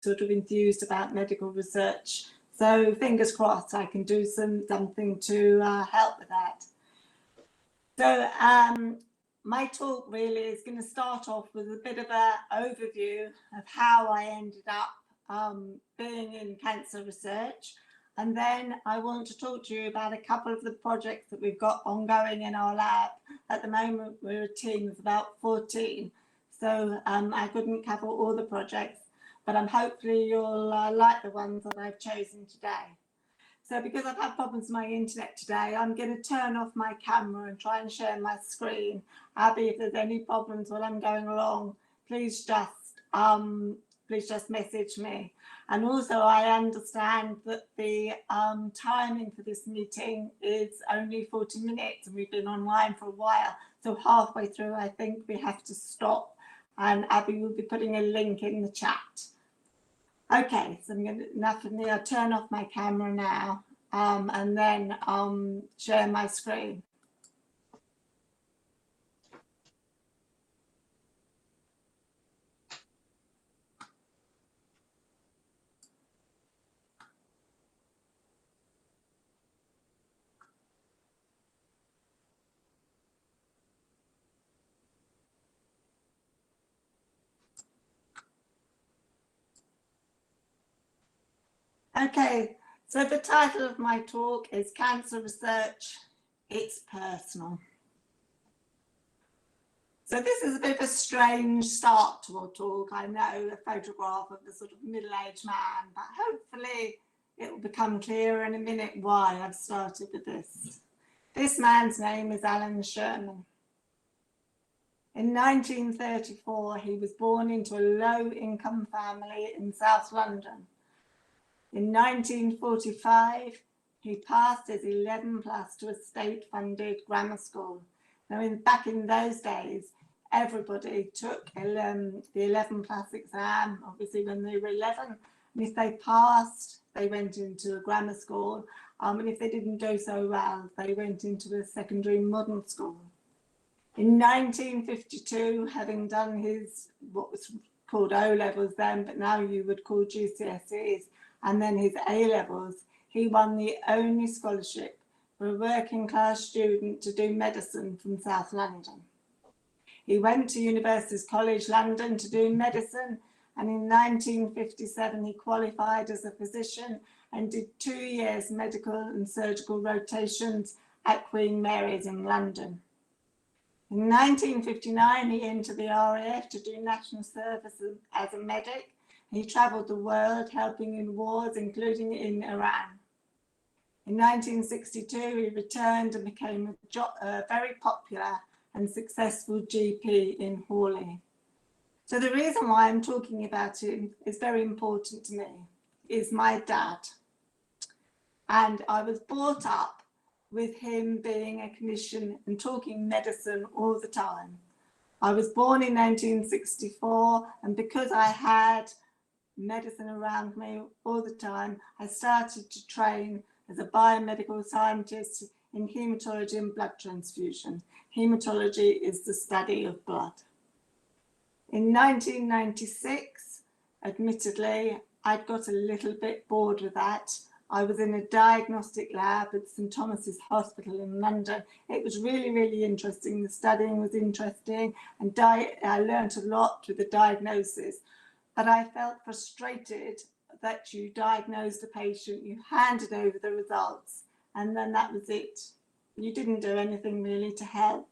sort of enthused about medical research. So fingers crossed I can do something to help with that. So my talk really is going to start off with a bit of an overview of how I ended up being in cancer research. And then I want to talk to you about a couple of the projects that we've got ongoing in our lab. At the moment, we're a team of about 14. So I couldn't cover all the projects, but hopefully you'll like the ones that I've chosen today. So because I've had problems with my internet today, I'm going to turn off my camera and try and share my screen. Abby, if there's any problems while I'm going along, please just message me. And also I understand that the timing for this meeting is only 40 minutes and we've been online for a while. So halfway through, I think we have to stop, and Abby will be putting a link in the chat. Okay, so I'll turn off my camera now and then share my screen. Okay, so the title of my talk is Cancer Research, It's Personal. So this is a bit of a strange start to our talk. I know, a photograph of a sort of middle-aged man, but hopefully it will become clearer in a minute why I've started with this. This man's name is Alan Sherman. In 1934, he was born into a low-income family in South London. In 1945, he passed his 11 plus to a state-funded grammar school. Now, back in those days, everybody took the 11 plus exam, obviously when they were 11, and if they passed, they went into a grammar school, and if they didn't do so well, they went into a secondary modern school. In 1952, having done his, what was called O-levels then, but now you would call GCSEs, and then his A-levels, he won the only scholarship for a working class student to do medicine from South London. He went to University College London to do medicine, and in 1957 he qualified as a physician and did 2 years medical and surgical rotations at Queen Mary's in London. In 1959 he entered the RAF to do national service as a medic. He travelled the world helping in wars, including in Iran. In 1962, he returned and became a very popular and successful GP in Hawley. So the reason why I'm talking about him is very important to me, is my dad. And I was brought up with him being a clinician and talking medicine all the time. I was born in 1964, and because I had medicine around me all the time, I started to train as a biomedical scientist in haematology and blood transfusion. Haematology is the study of blood. In 1996, admittedly, I'd got a little bit bored with that. I was in a diagnostic lab at St Thomas's Hospital in London. It was really, really interesting. The studying was interesting, and I learned a lot with the diagnosis. But I felt frustrated that you diagnosed a patient, you handed over the results, and then that was it. You didn't do anything really to help.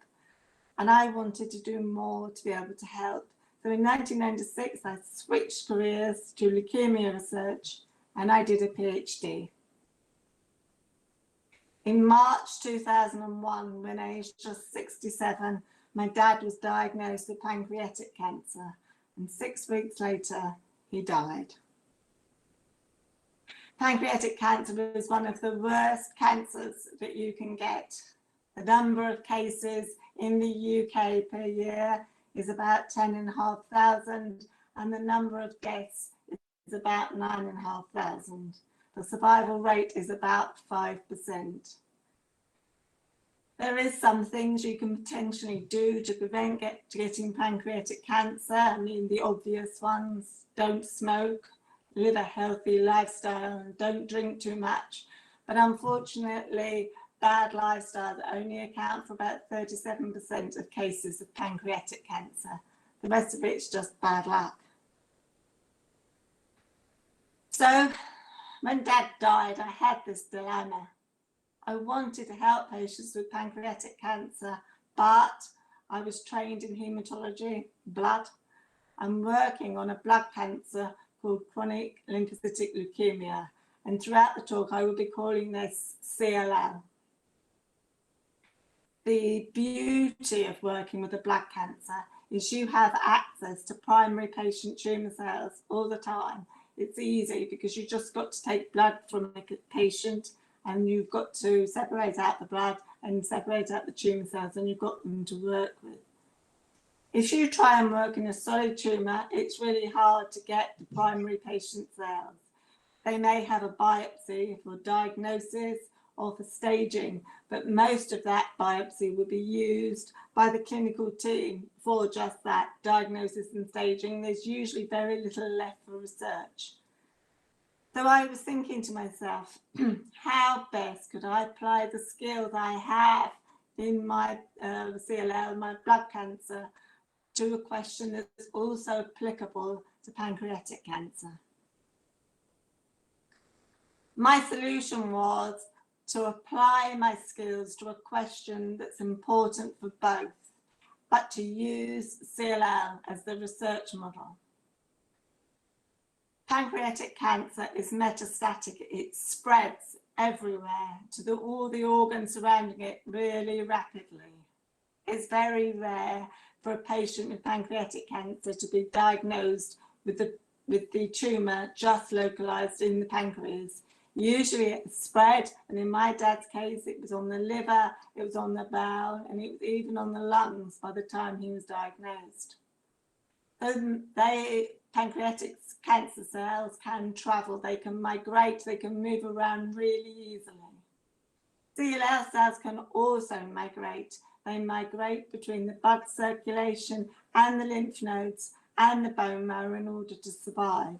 And I wanted to do more to be able to help. So in 1996, I switched careers to leukaemia research, and I did a PhD. In March 2001, when aged just 67, my dad was diagnosed with pancreatic cancer, and 6 weeks later, he died. Pancreatic cancer is one of the worst cancers that you can get. The number of cases in the UK per year is about 10,500, and the number of deaths is about 9,500. The survival rate is about 5%. There is some things you can potentially do to prevent getting pancreatic cancer. I mean, the obvious ones: don't smoke, live a healthy lifestyle and don't drink too much. But unfortunately, bad lifestyles only account for about 37% of cases of pancreatic cancer. The rest of it's just bad luck. So when Dad died, I had this dilemma. I wanted to help patients with pancreatic cancer, but I was trained in haematology, blood. I'm working on a blood cancer called chronic lymphocytic leukemia. And throughout the talk, I will be calling this CLL. The beauty of working with a blood cancer is you have access to primary patient tumour cells all the time. It's easy because you just got to take blood from a patient and you've got to separate out the blood and separate out the tumour cells, and you've got them to work with. If you try and work in a solid tumour, it's really hard to get the primary patient cells. They may have a biopsy for diagnosis or for staging, but most of that biopsy will be used by the clinical team for just that, diagnosis and staging. There's usually very little left for research. So I was thinking to myself, how best could I apply the skills I have in my CLL, my blood cancer, to a question that's also applicable to pancreatic cancer? My solution was to apply my skills to a question that's important for both, but to use CLL as the research model. Pancreatic cancer is metastatic. It spreads everywhere to all the organs surrounding it really rapidly. It's very rare for a patient with pancreatic cancer to be diagnosed with the tumour just localised in the pancreas. Usually it's spread, and in my dad's case, it was on the liver, it was on the bowel, and it was even on the lungs by the time he was diagnosed. So pancreatic cancer cells can travel, they can migrate, they can move around really easily. CLL cells can also migrate. They migrate between the blood circulation and the lymph nodes and the bone marrow in order to survive.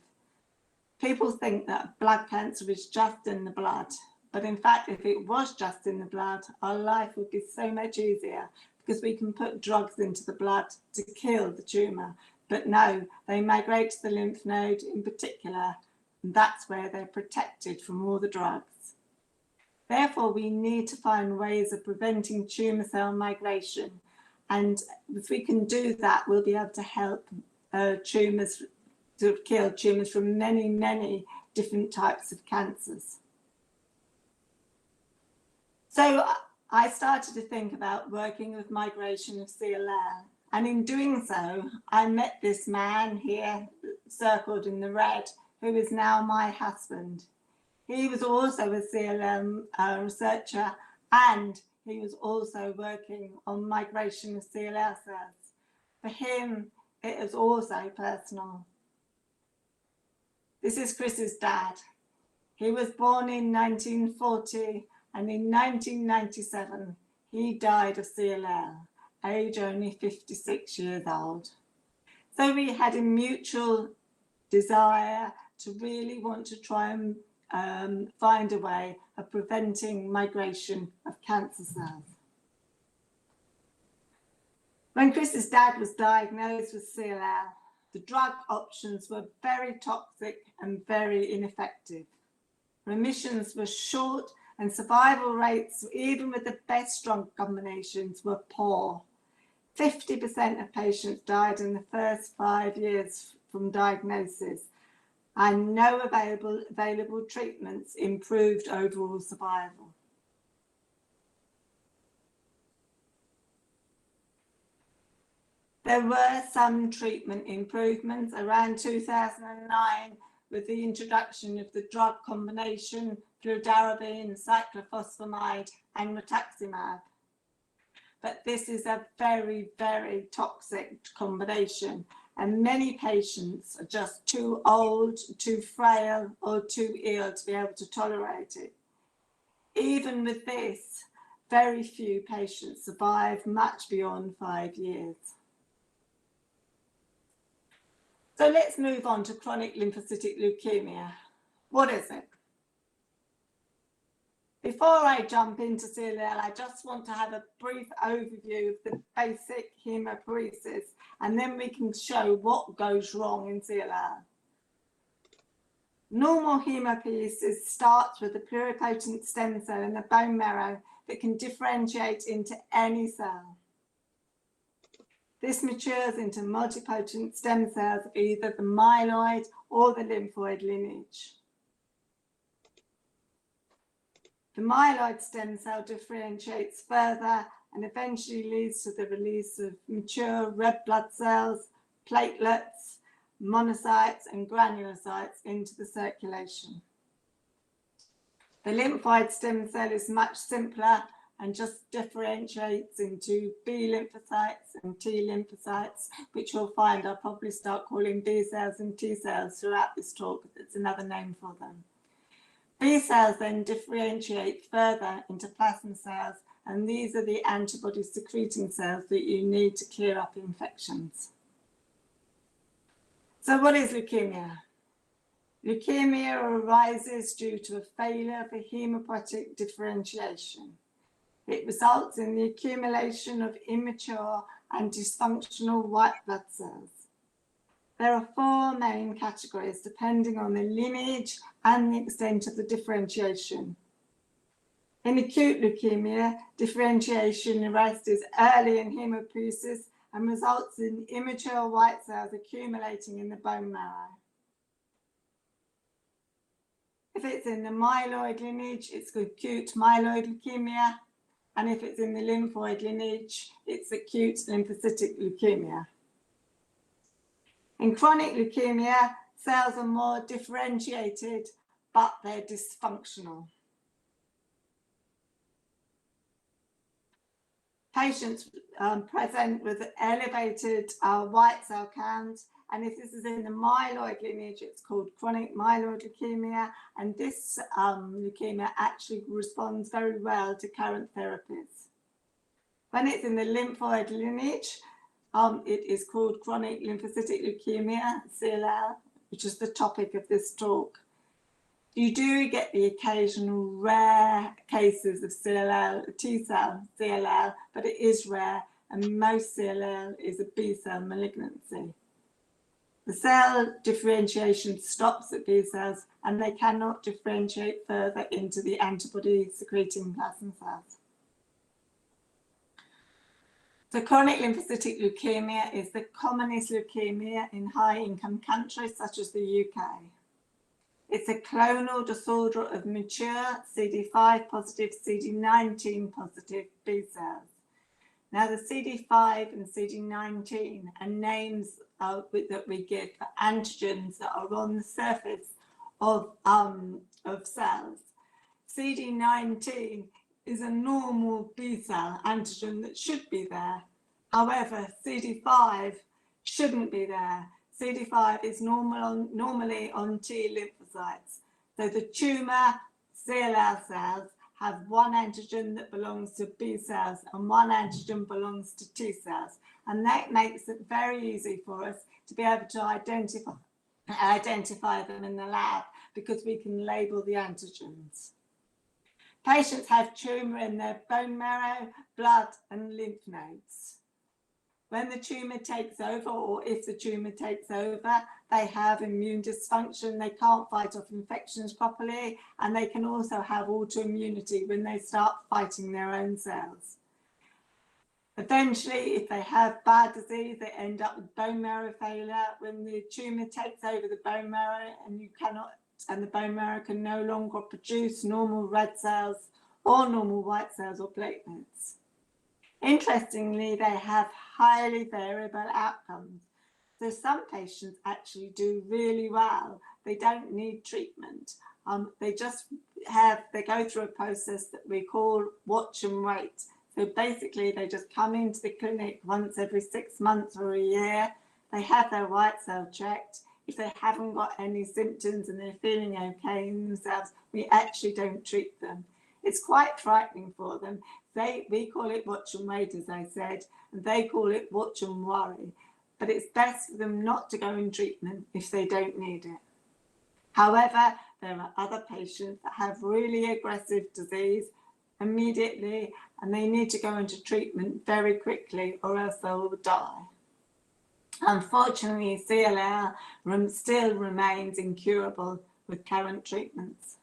People think that blood cancer is just in the blood, but in fact, if it was just in the blood, our life would be so much easier because we can put drugs into the blood to kill the tumour. But no, they migrate to the lymph node in particular, and that's where they're protected from all the drugs. Therefore, we need to find ways of preventing tumour cell migration, and if we can do that, we'll be able to help tumours, to kill tumours from many, many different types of cancers. So I started to think about working with migration of CLL. And in doing so, I met this man here, circled in the red, who is now my husband. He was also a CLL researcher, and he was also working on migration of CLL cells. For him, it was also personal. This is Chris's dad. He was born in 1940, and in 1997, he died of CLL. Age only 56 years old. So we had a mutual desire to really want to try and find a way of preventing migration of cancer cells. When Chris's dad was diagnosed with CLL, the drug options were very toxic and very ineffective. Remissions were short and survival rates, even with the best drug combinations, were poor. 50% of patients died in the first 5 years from diagnosis, and no available treatments improved overall survival. There were some treatment improvements around 2009 with the introduction of the drug combination fludarabine, cyclophosphamide and rituximab. But this is a very, very toxic combination, and many patients are just too old, too frail, or too ill to be able to tolerate it. Even with this, very few patients survive much beyond 5 years. So let's move on to chronic lymphocytic leukemia. What is it? Before I jump into CLL, I just want to have a brief overview of the basic hemopoiesis, and then we can show what goes wrong in CLL. Normal hemopoiesis starts with a pluripotent stem cell in the bone marrow that can differentiate into any cell. This matures into multipotent stem cells of either the myeloid or the lymphoid lineage. The myeloid stem cell differentiates further and eventually leads to the release of mature red blood cells, platelets, monocytes and granulocytes into the circulation. The lymphoid stem cell is much simpler and just differentiates into B lymphocytes and T lymphocytes, which you'll find I'll probably start calling B cells and T cells throughout this talk, because it's another name for them. B cells then differentiate further into plasma cells, and these are the antibody secreting cells that you need to clear up infections. So what is leukemia? Leukemia arises due to a failure for hemopoietic differentiation. It results in the accumulation of immature and dysfunctional white blood cells. There are four main categories depending on the lineage and the extent of the differentiation. In acute leukemia, differentiation arrests early in hemopoiesis and results in immature white cells accumulating in the bone marrow. If it's in the myeloid lineage, it's acute myeloid leukemia, and if it's in the lymphoid lineage, it's acute lymphocytic leukemia. In chronic leukemia, cells are more differentiated, but they're dysfunctional. Patients present with elevated white cell count, and if this is in the myeloid lineage, it's called chronic myeloid leukemia, and this leukemia actually responds very well to current therapies. When it's in the lymphoid lineage, it is called chronic lymphocytic leukemia, CLL, which is the topic of this talk. You do get the occasional rare cases of CLL, T-cell CLL, but it is rare, and most CLL is a B-cell malignancy. The cell differentiation stops at B cells, and they cannot differentiate further into the antibody-secreting plasma cells. So chronic lymphocytic leukemia is the commonest leukemia in high-income countries such as the UK. It's a clonal disorder of mature CD5 positive, CD19 positive B cells. Now the CD5 and CD19 are names that we give for antigens that are on the surface of cells. CD19 is a normal B cell antigen that should be there. However, CD5 shouldn't be there. CD5 is normally on T lymphocytes. So the tumour CLL cells have one antigen that belongs to B cells and one antigen belongs to T cells. And that makes it very easy for us to be able to identify them in the lab, because we can label the antigens. Patients have tumour in their bone marrow, blood and lymph nodes. When the tumour takes over, or if the tumour takes over, they have immune dysfunction, they can't fight off infections properly, and they can also have autoimmunity when they start fighting their own cells. Eventually, if they have bad disease, they end up with bone marrow failure. When the tumour takes over the bone marrow and the bone marrow can no longer produce normal red cells or normal white cells or platelets. Interestingly, they have highly variable outcomes. So some patients actually do really well. They don't need treatment. They go through a process that we call watch and wait. So basically they just come into the clinic once every 6 months or a year. They have their white cell checked. If they haven't got any symptoms and they're feeling okay in themselves, we actually don't treat them. It's quite frightening for them. We call it watch and wait, as I said, and they call it watch and worry. but it's best for them not to go in treatment if they don't need it. However, there are other patients that have really aggressive disease immediately and they need to go into treatment very quickly or else they will die. Unfortunately, CLL still remains incurable with current treatments.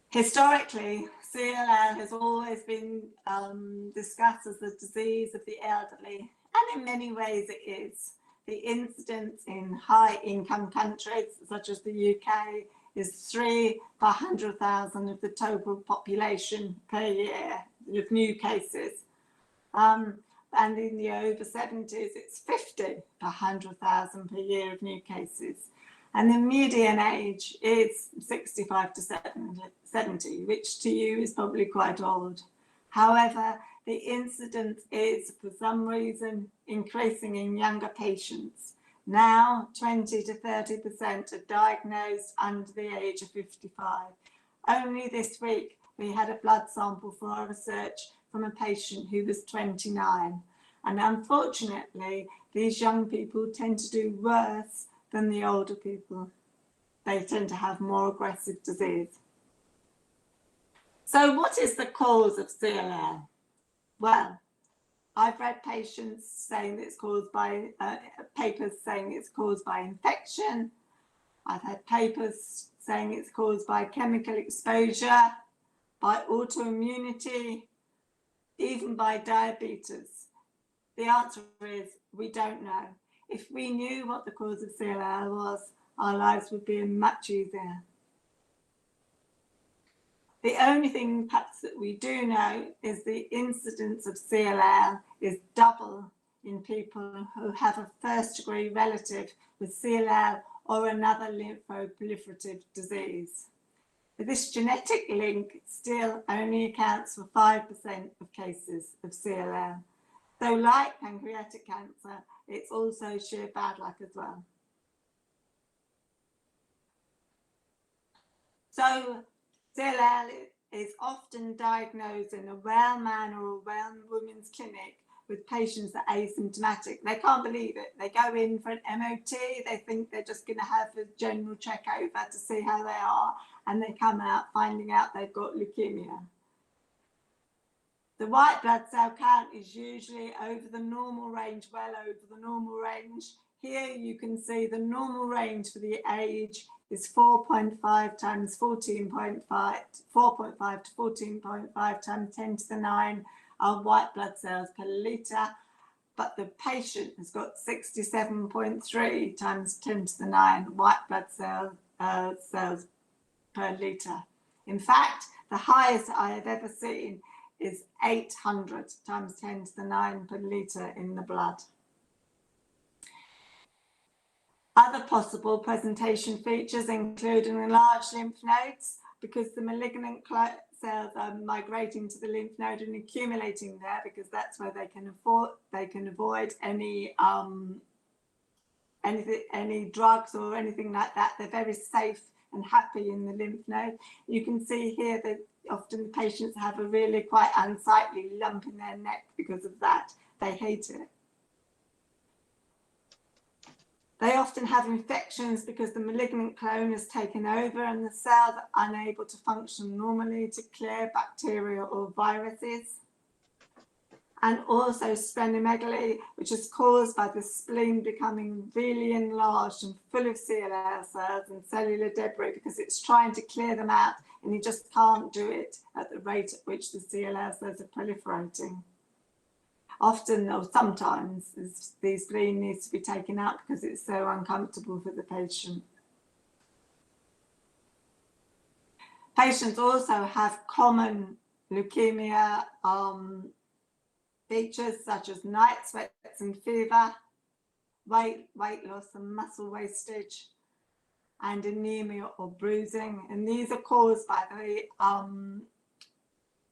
Historically, CLL has always been discussed as the disease of the elderly, and in many ways it is. The incidence in high-income countries, such as the UK, is 3 per 100,000 of the total population per year of new cases. And in the over 70s, it's 50 per 100,000 per year of new cases. And the median age is 65 to 70, which to you is probably quite old. However, the incidence is, for some reason, increasing in younger patients. Now, 20 to 30% are diagnosed under the age of 55. Only this week, we had a blood sample for our research from a patient who was 29. And unfortunately, these young people tend to do worse than the older people. They tend to have more aggressive disease. So what is the cause of CLL? Well, I've read patients saying that it's caused by, papers saying it's caused by infection. I've had papers saying it's caused by chemical exposure, by autoimmunity, even by diabetes. The answer is we don't know. If we knew what the cause of CLL was, our lives would be much easier. The only thing perhaps that we do know is the incidence of CLL is double in people who have a first-degree relative with CLL or another lymphoproliferative disease. But this genetic link still only accounts for 5% of cases of CLL. So like pancreatic cancer, it's also sheer bad luck as well. So CLL is often diagnosed in a well man or a well woman's clinic with patients that are asymptomatic. They can't believe it. They go in for an MOT, they think they're just going to have a general check over to see how they are, and they come out finding out they've got leukemia. The white blood cell count is usually over the normal range, well over the normal range. Here you can see the normal range for the age is 4.5 times 14.5, 4.5 to 14.5 times 10 to the 9 white blood cells per litre, but the patient has got 67.3 times 10 to the 9 white blood cells per litre. In fact, the highest I have ever seen is 800 times 10 to the 9 per litre in the blood. Other possible presentation features include an enlarged lymph nodes, because the malignant cells are migrating to the lymph node and accumulating there, because that's where they can avoid any drugs or anything like that. They're very safe and happy in the lymph node. You can see here that often patients have a really quite unsightly lump in their neck because of that. They hate it. They often have infections because the malignant clone has taken over and the cells are unable to function normally to clear bacteria or viruses. And also splenomegaly, which is caused by the spleen becoming really enlarged and full of CLL cells and cellular debris, because it's trying to clear them out and you just can't do it at the rate at which the CLL cells are proliferating. Often or sometimes the spleen needs to be taken out because it's so uncomfortable for the patient. Patients also have common leukemia features such as night sweats and fever, weight loss and muscle wastage, and anemia or bruising. And these are caused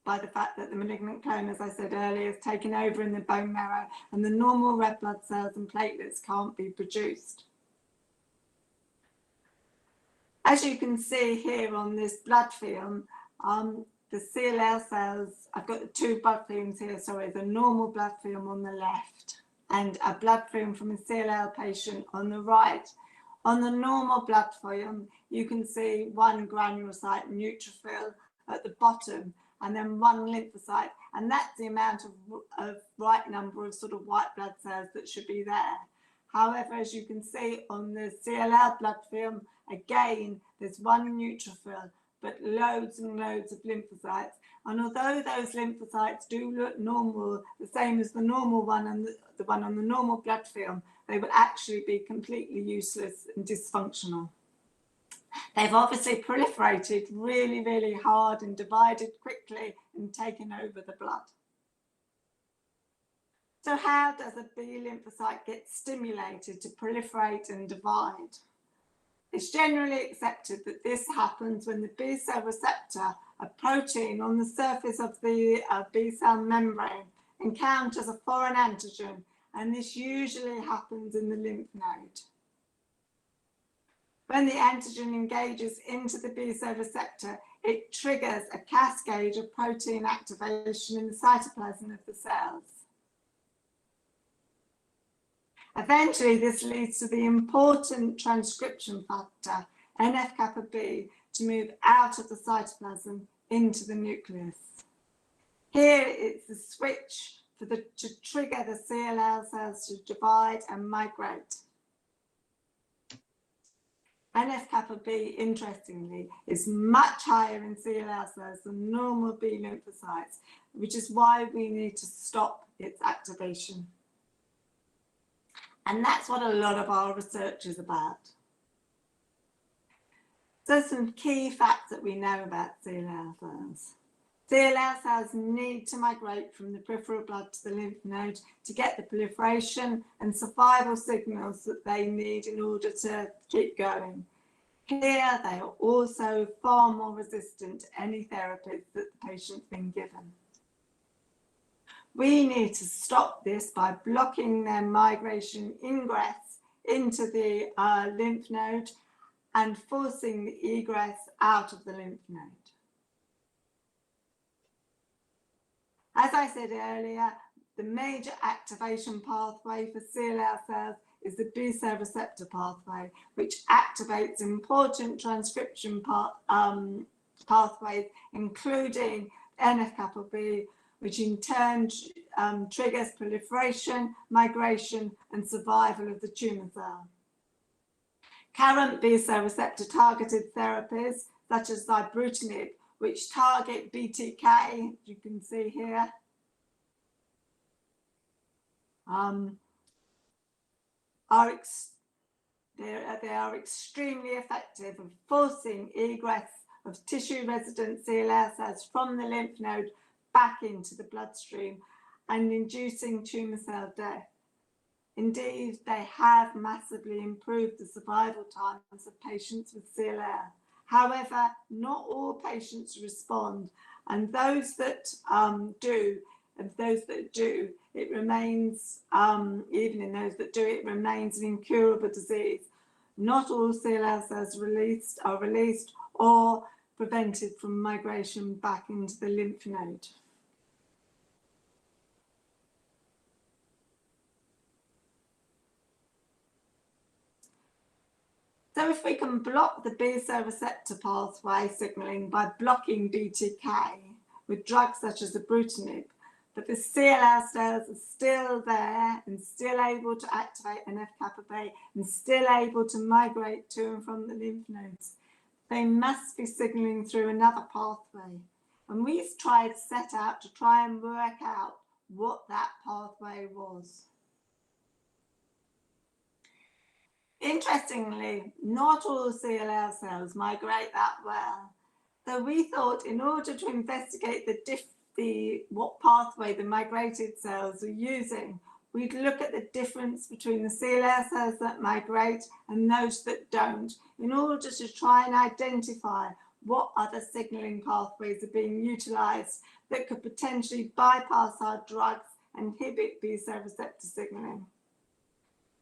by the fact that the malignant clone, as I said earlier, is taken over in the bone marrow and the normal red blood cells and platelets can't be produced. As you can see here on this blood film, the CLL cells, I've got the two blood films here, sorry, the normal blood film on the left and a blood film from a CLL patient on the right. On the normal blood film, you can see one granulocyte neutrophil at the bottom and then one lymphocyte, and that's the amount of right number of sort of white blood cells that should be there. However, as you can see on the CLL blood film, again, there's one neutrophil, but loads and loads of lymphocytes. And although those lymphocytes do look normal, the same as the normal one and the one on the normal blood film, they will actually be completely useless and dysfunctional. They've obviously proliferated really, really hard and divided quickly and taken over the blood. So how does a B lymphocyte get stimulated to proliferate and divide? It's generally accepted that this happens when the B cell receptor, a protein on the surface of the B cell membrane, encounters a foreign antigen, and this usually happens in the lymph node. When the antigen engages into the B cell receptor, it triggers a cascade of protein activation in the cytoplasm of the cells. Eventually, this leads to the important transcription factor, NF-kappa B, to move out of the cytoplasm into the nucleus. Here, it's the switch to trigger the CLL cells to divide and migrate. NF-kappa B, interestingly, is much higher in CLL cells than normal B lymphocytes, which is why we need to stop its activation. And that's what a lot of our research is about. So some key facts that we know about CLL cells. CLL cells need to migrate from the peripheral blood to the lymph node to get the proliferation and survival signals that they need in order to keep going. Here, they are also far more resistant to any therapies that the patient's been given. We need to stop this by blocking their migration ingress into the lymph node and forcing the egress out of the lymph node. As I said earlier, the major activation pathway for CLL cells is the B cell receptor pathway, which activates important transcription pathways, including NF-kappa B, which in turn triggers proliferation, migration, and survival of the tumour cell. Current B cell receptor targeted therapies, such as ibrutinib, which target BTK, you can see here, they are extremely effective at forcing egress of tissue-resident CLL cells from the lymph node back into the bloodstream and inducing tumour cell death. Indeed, they have massively improved the survival times of patients with CLL. However, not all patients respond, and those that do, it remains, even in those that do, it remains an incurable disease. Not all CLL cells are released or prevented from migration back into the lymph node. So if we can block the B cell receptor pathway signalling by blocking BTK with drugs such as ibrutinib, but the CLL cells are still there and still able to activate NF-kappa B and still able to migrate to and from the lymph nodes, they must be signalling through another pathway. And we set out to try and work out what that pathway was. Interestingly, not all CLL cells migrate that well. So we thought in order to investigate what pathway the migrated cells are using, we'd look at the difference between the CLL cells that migrate and those that don't, in order to try and identify what other signalling pathways are being utilised that could potentially bypass our drugs and inhibit B cell receptor signalling.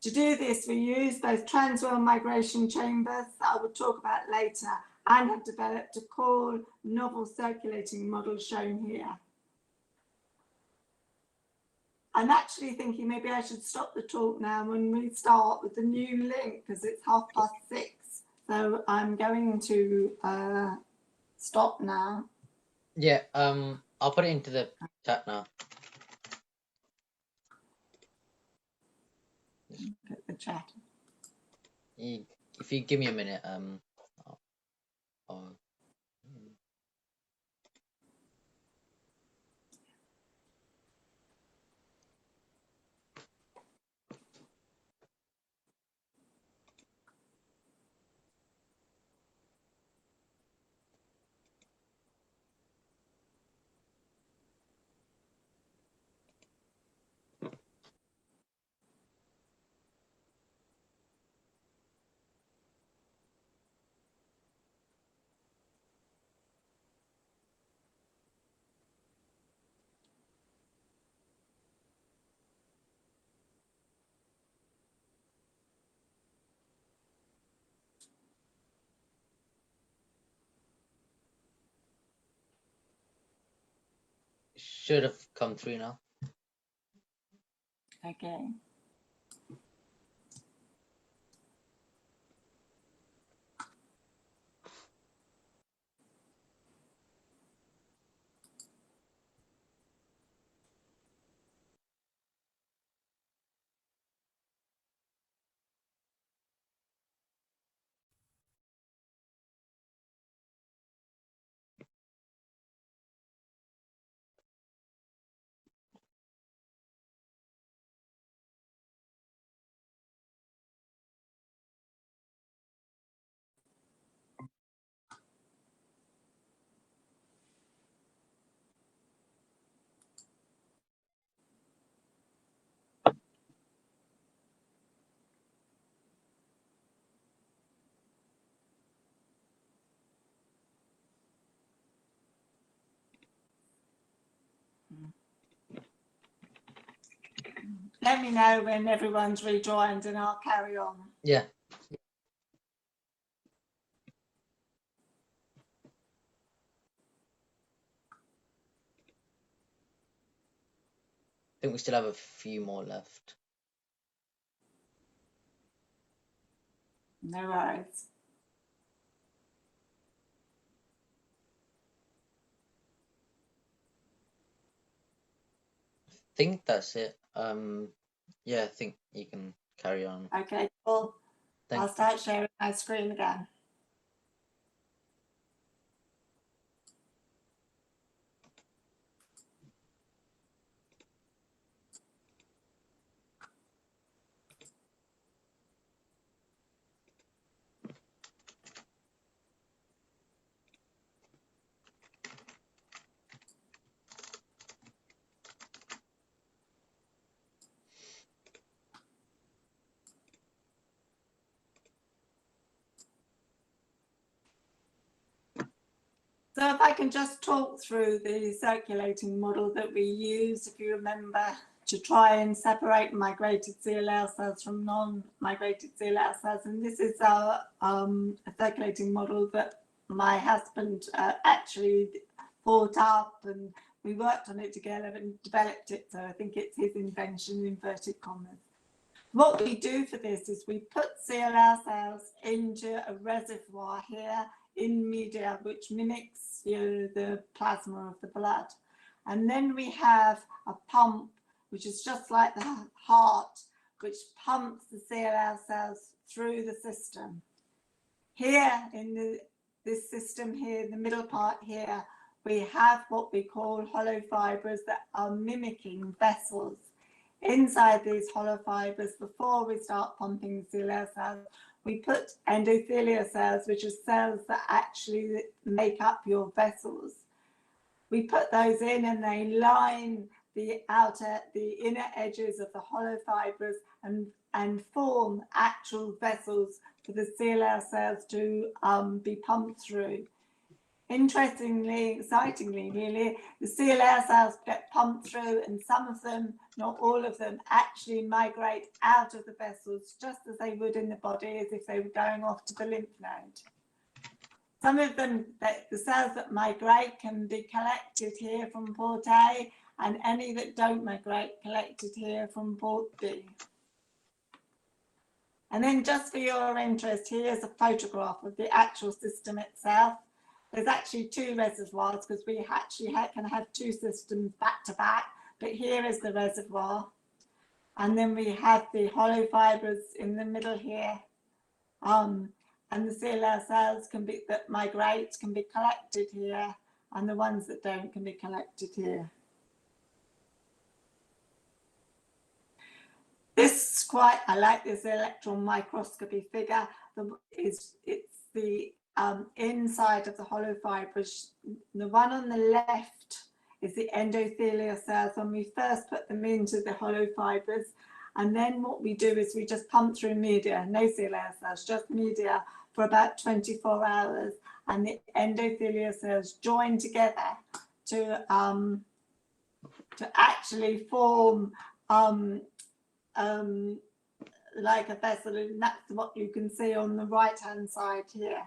To do this, we use both transwell migration chambers that I will talk about later and have developed a core novel circulating model shown here. I'm actually thinking maybe I should stop the talk now when we start with the new link, because it's 6:30. So I'm going to stop now. Yeah, I'll put it into the chat now. Put the chat. If you give me a minute, I'll should have come through now. Okay. Let me know when everyone's rejoined and I'll carry on. Yeah. I think we still have a few more left. No worries. I think that's it. Yeah, I think you can carry on. Okay, cool. I'll start sharing my screen again. So if I can just talk through the circulating model that we use, if you remember, to try and separate migrated CLL cells from non-migrated CLL cells. And this is a circulating model that my husband actually thought up, and we worked on it together and developed it. So I think it's his invention, inverted commas. What we do for this is we put CLL cells into a reservoir here in media, which mimics the plasma of the blood. And then we have a pump, which is just like the heart, which pumps the CLL cells through the system. Here in this system here, the middle part here, we have what we call hollow fibers that are mimicking vessels. Inside these hollow fibers, before we start pumping the CLL cells, we put endothelial cells, which are cells that actually make up your vessels. We put those in and they line the inner edges of the hollow fibers and form actual vessels for the CLL cells to be pumped through. Interestingly, excitingly, really, the CLL cells get pumped through, and some of them, not all of them, actually migrate out of the vessels just as they would in the body, as if they were going off to the lymph node. Some of them, the cells that migrate can be collected here from Pott and any that don't migrate collected here from Port B. And then just for your interest, here's a photograph of the actual system itself. There's actually two reservoirs because we actually can have two systems back to back, but here is the reservoir. And then we have the hollow fibres in the middle here. And the CLL cells that migrate can be collected here, and the ones that don't can be collected here. This I like this electron microscopy figure. It's the inside of the hollow fibres. The one on the left is the endothelial cells when we first put them into the hollow fibres. And then what we do is we just pump through media, no CLL cells, just media for about 24 hours. And the endothelial cells join together to actually form like a vessel, and that's what you can see on the right hand side here.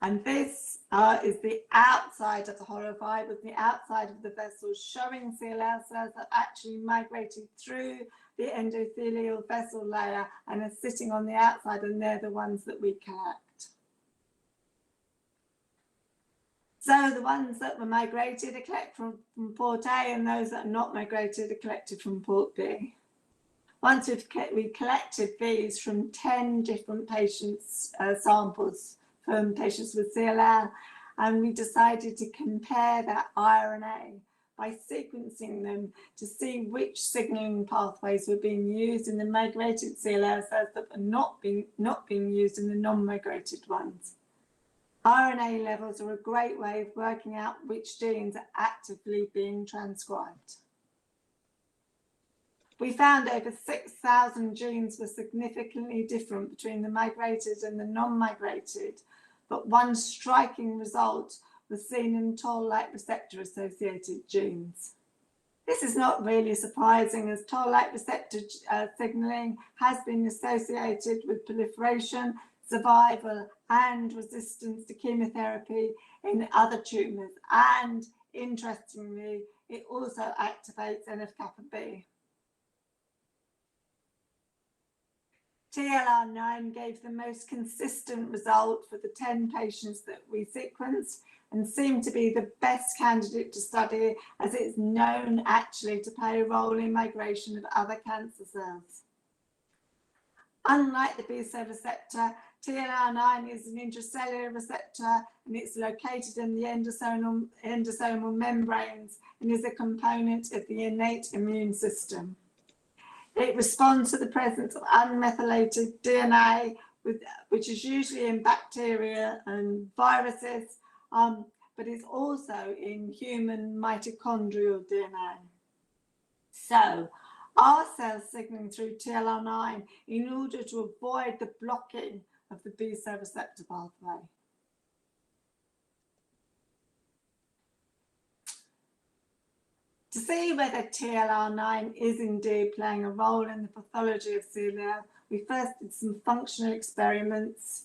And this is the outside of the hollow fibres, the outside of the vessel, showing CLL cells that actually migrated through the endothelial vessel layer and are sitting on the outside, and they're the ones that we collect. So the ones that were migrated are collected from Port A, and those that are not migrated are collected from Port B. Once we collected these from 10 different patients' samples from patients with CLL, and we decided to compare that RNA by sequencing them to see which signalling pathways were being used in the migrated CLL cells that were not being used in the non-migrated ones. RNA levels are a great way of working out which genes are actively being transcribed. We found over 6,000 genes were significantly different between the migrated and the non-migrated, but one striking result was seen in toll-like receptor associated genes. This is not really surprising, as toll-like receptor signaling has been associated with proliferation, survival and resistance to chemotherapy in other tumours, and interestingly it also activates NF-kappa B. TLR9 gave the most consistent result for the 10 patients that we sequenced and seemed to be the best candidate to study, as it's known actually to play a role in migration of other cancer cells. Unlike the B-cell receptor, TLR9 is an intracellular receptor, and it's located in the endosomal membranes and is a component of the innate immune system. It responds to the presence of unmethylated DNA, which is usually in bacteria and viruses, but is also in human mitochondrial DNA. So, our cells signaling through TLR9 in order to avoid the blocking of the B-cell receptor pathway. To see whether TLR9 is indeed playing a role in the pathology of CLL, we first did some functional experiments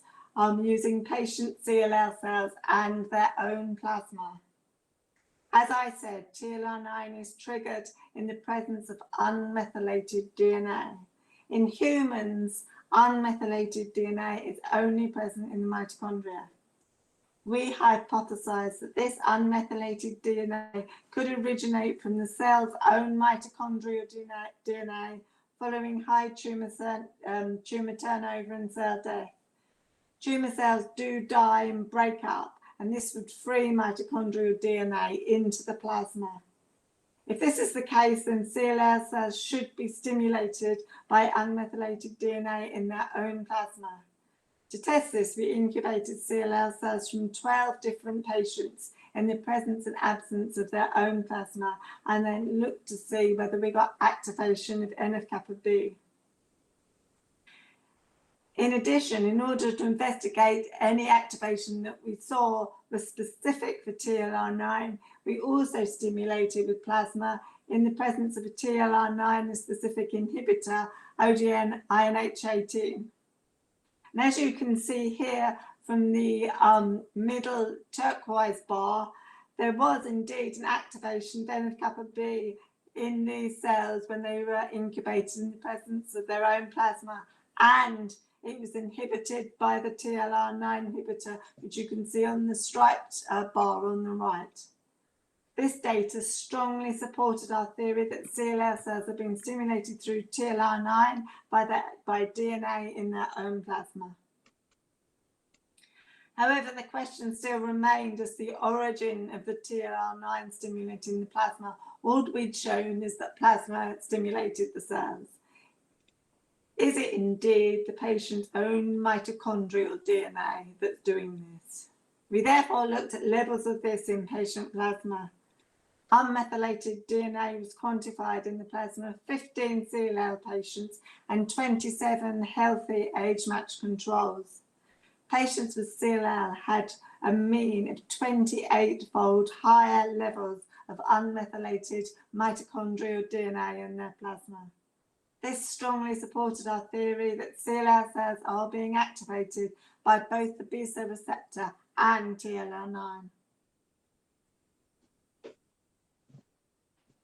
using patient CLL cells and their own plasma. As I said, TLR9 is triggered in the presence of unmethylated DNA. In humans, unmethylated DNA is only present in the mitochondria. We hypothesized that this unmethylated DNA could originate from the cell's own mitochondrial DNA following high tumor turnover and cell death. Tumor cells do die and break up, and this would free mitochondrial DNA into the plasma. If this is the case, then CLL cells should be stimulated by unmethylated DNA in their own plasma. To test this, we incubated CLL cells from 12 different patients in the presence and absence of their own plasma, and then looked to see whether we got activation of NF-kappa B. In addition, in order to investigate any activation that we saw was specific for TLR9, we also stimulated with plasma in the presence of a TLR9 specific inhibitor, ODN-INH18. And as you can see here, from the middle turquoise bar, there was indeed an activation then of kappa B in these cells when they were incubated in the presence of their own plasma, and it was inhibited by the TLR9 inhibitor, which you can see on the striped bar on the right. This data strongly supported our theory that CLL cells are being stimulated through TLR9 by DNA in their own plasma. However, the question still remained as the origin of the TLR9 stimulating the plasma. All we'd shown is that plasma stimulated the cells. Is it indeed the patient's own mitochondrial DNA that's doing this? We therefore looked at levels of this in patient plasma. Unmethylated DNA was quantified in the plasma of 15 CLL patients and 27 healthy age-matched controls. Patients with CLL had a mean of 28-fold higher levels of unmethylated mitochondrial DNA in their plasma. This strongly supported our theory that CLL cells are being activated by both the B-cell receptor and TLR9.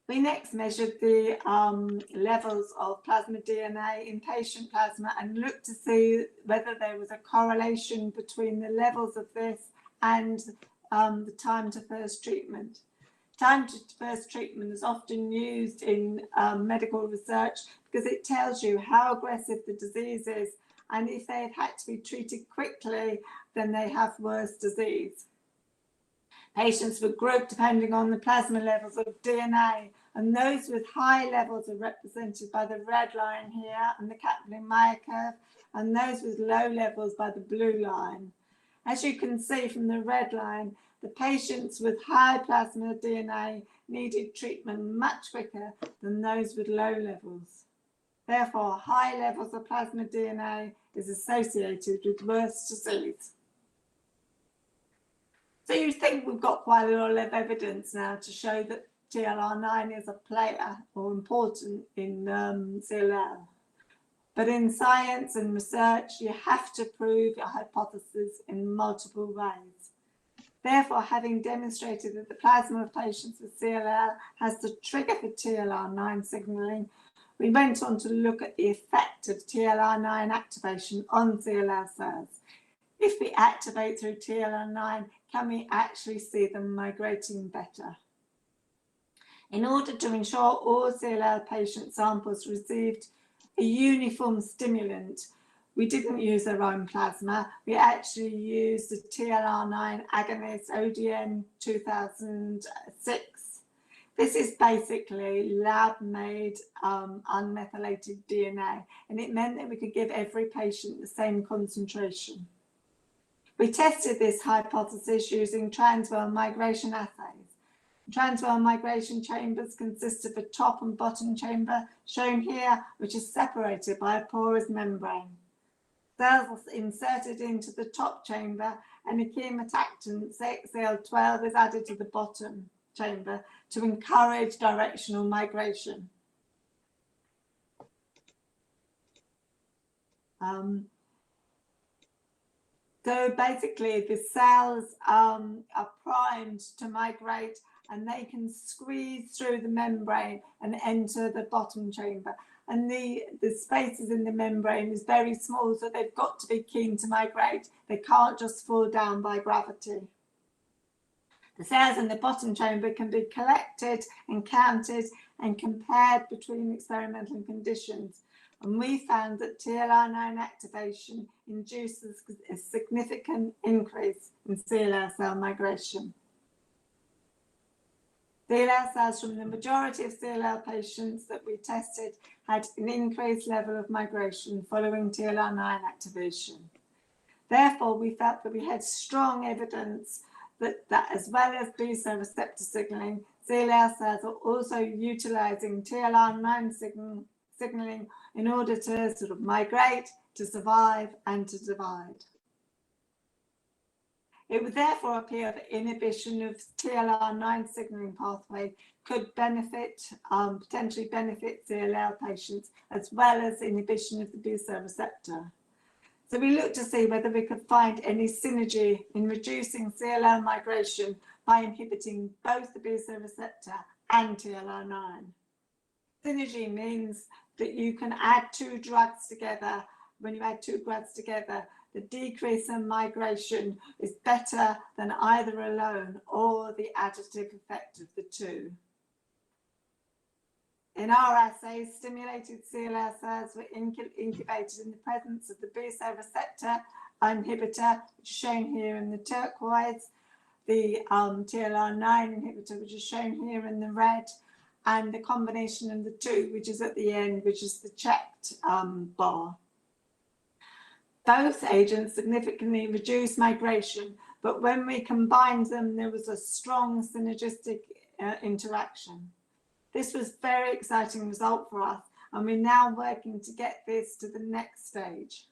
We next measured the levels of plasma DNA in patient plasma and looked to see whether there was a correlation between the levels of this and the time to first treatment. Time to first treatment is often used in medical research because it tells you how aggressive the disease is, and if they have had to be treated quickly, then they have worse disease. Patients were grouped depending on the plasma levels of DNA, and those with high levels are represented by the red line here and the Kaplan-Meier curve, and those with low levels by the blue line. As you can see from the red line, the patients with high plasma DNA needed treatment much quicker than those with low levels. Therefore, high levels of plasma DNA is associated with worse disease. So you think we've got quite a lot of evidence now to show that TLR9 is a player or important in CLL. But in science and research, you have to prove your hypothesis in multiple ways. Therefore, having demonstrated that the plasma of patients with CLL has the trigger for TLR9 signalling, we went on to look at the effect of TLR9 activation on CLL cells. If we activate through TLR9, can we actually see them migrating better? In order to ensure all CLL patient samples received a uniform stimulant, we didn't use our own plasma. We actually used the TLR9 agonist ODN 2006. This is basically lab-made unmethylated DNA, and it meant that we could give every patient the same concentration. We tested this hypothesis using transwell migration assays. Transwell migration chambers consist of a top and bottom chamber, shown here, which is separated by a porous membrane. Cells are inserted into the top chamber, and a chemoattractant, CL12, is added to the bottom chamber to encourage directional migration. So basically, the cells are primed to migrate, and they can squeeze through the membrane and enter the bottom chamber. And the spaces in the membrane is very small, so they've got to be keen to migrate. They can't just fall down by gravity. The cells in the bottom chamber can be collected and counted and compared between experimental conditions. And we found that TLR9 activation induces a significant increase in CLL cell migration. CLL cells from the majority of CLL patients that we tested had an increased level of migration following TLR9 activation. Therefore, we felt that we had strong evidence that as well as B-cell receptor signaling, CLL cells are also utilizing TLR9 signaling in order to sort of migrate, to survive, and to divide. It would therefore appear that inhibition of TLR9 signaling pathway could benefit, potentially benefit CLL patients, as well as inhibition of the B-cell receptor. So we looked to see whether we could find any synergy in reducing CLL migration by inhibiting both the B-cell receptor and TLR9. Synergy means that you can add two drugs together. When you add two drugs together, the decrease in migration is better than either alone or the additive effect of the two. In our assays, stimulated CLL cells were incubated in the presence of the B-cell receptor inhibitor, which is shown here in the turquoise, the TLR9 inhibitor, which is shown here in the red, and the combination of the two, which is at the end, which is the checked bar. Both agents significantly reduced migration, but when we combined them, there was a strong synergistic interaction. This was a very exciting result for us, and we're now working to get this to the next stage.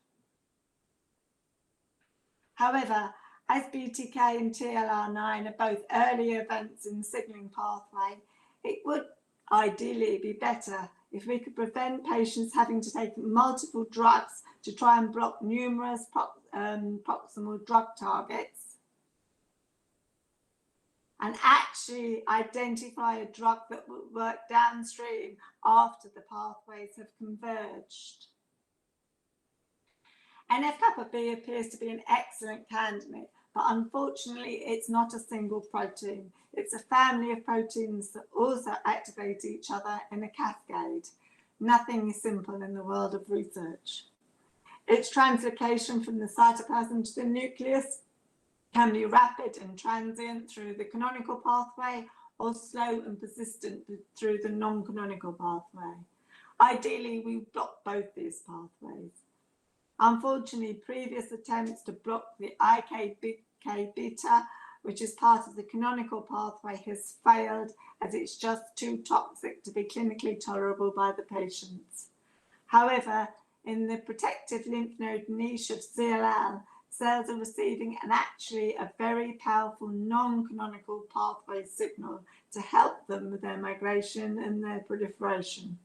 However, as BTK and TLR9 are both early events in the signalling pathway, it would ideally be better if we could prevent patients having to take multiple drugs to try and block numerous proximal drug targets, and actually identify a drug that will work downstream after the pathways have converged. NF-kappa B appears to be an excellent candidate, but unfortunately it's not a single protein. It's a family of proteins that also activate each other in a cascade. Nothing is simple in the world of research. Its translocation from the cytoplasm to the nucleus can be rapid and transient through the canonical pathway, or slow and persistent through the non-canonical pathway. Ideally, we block both these pathways. Unfortunately, previous attempts to block the IKK beta, which is part of the canonical pathway, has failed, as it's just too toxic to be clinically tolerable by the patients. However, in the protective lymph node niche of CLL, cells are receiving a very powerful non-canonical pathway signal to help them with their migration and their proliferation.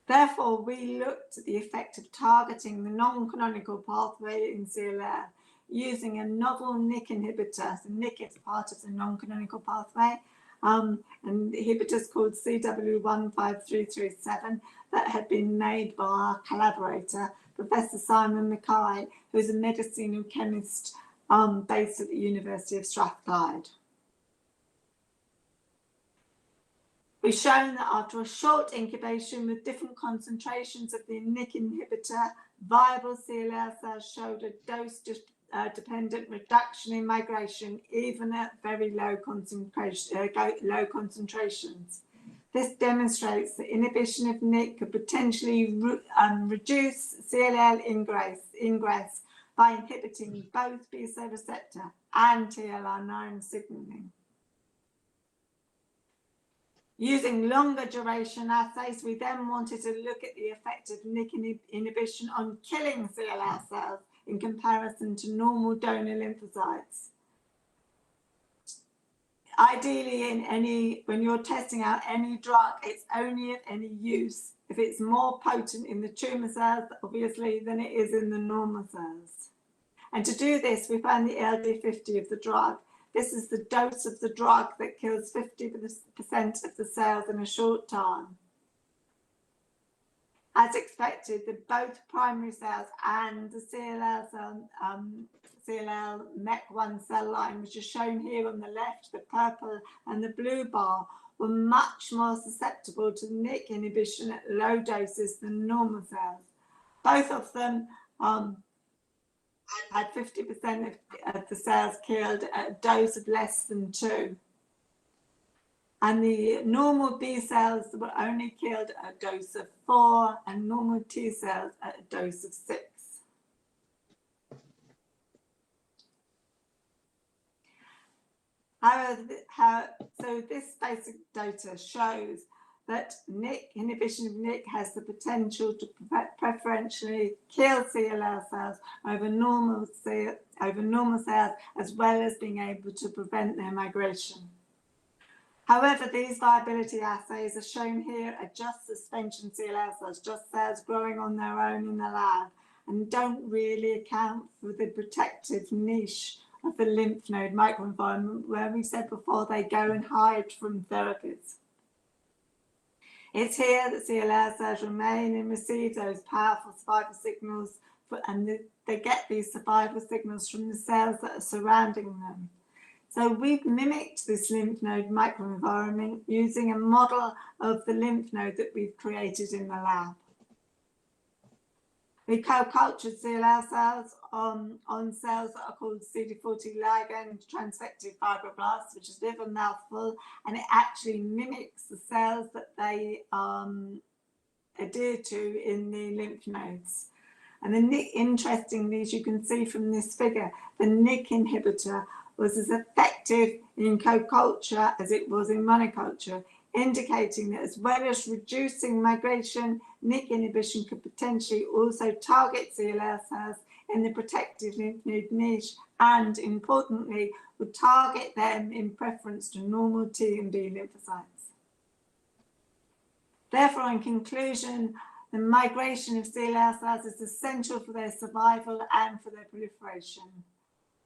Therefore, we looked at the effect of targeting the non-canonical pathway in CLL using a novel NIC inhibitor. So NIC is part of the non-canonical pathway, and inhibitors called CW15337 that had been made by our collaborator, Professor Simon Mackay, who's a medicinal chemist based at the University of Strathclyde. We've shown that after a short incubation with different concentrations of the NIC inhibitor, viable CLL cells showed a dose-dependent reduction in migration, even at very low concentrations. This demonstrates that inhibition of NIC could potentially reduce CLL ingress by inhibiting both B-cell receptor and TLR9 signaling. Using longer duration assays, we then wanted to look at the effect of NIC inhibition on killing CLL cells in comparison to normal donor lymphocytes. Ideally, when you're testing out any drug, it's only of any use if it's more potent in the tumour cells, obviously, than it is in the normal cells. And to do this, we found the LD50 of the drug. This is the dose of the drug that kills 50% of the cells in a short time. As expected, both primary cells and the CLL cell, CLL MEC1 cell line, which is shown here on the left, the purple and the blue bar, were much more susceptible to NIC inhibition at low doses than normal cells. Both of them had 50% of the cells killed at a dose of less than 2. And the normal B cells were only killed at a dose of 4, and normal T cells at a dose of 6. So this basic data shows that inhibition of NIC has the potential to preferentially kill CLL cells over normal cells, as well as being able to prevent their migration. However, these viability assays are shown here are just suspension CLL cells, just cells growing on their own in the lab, and don't really account for the protective niche of the lymph node microenvironment where we said before they go and hide from therapies. It's here that CLL cells remain and receive those powerful survival signals, and they get these survival signals from the cells that are surrounding them. So we've mimicked this lymph node microenvironment using a model of the lymph node that we've created in the lab. We co-cultured CLL cells on cells that are called CD40 ligand transfected fibroblasts, which is a bit of a mouthful, and it actually mimics the cells that they adhere to in the lymph nodes. And interestingly, as you can see from this figure, the NIC inhibitor was as effective in co-culture as it was in monoculture, indicating that as well as reducing migration, NIC inhibition could potentially also target CLL cells in the protective lymph node niche, and importantly, would target them in preference to normal T and B lymphocytes. Therefore, in conclusion, the migration of CLL cells is essential for their survival and for their proliferation.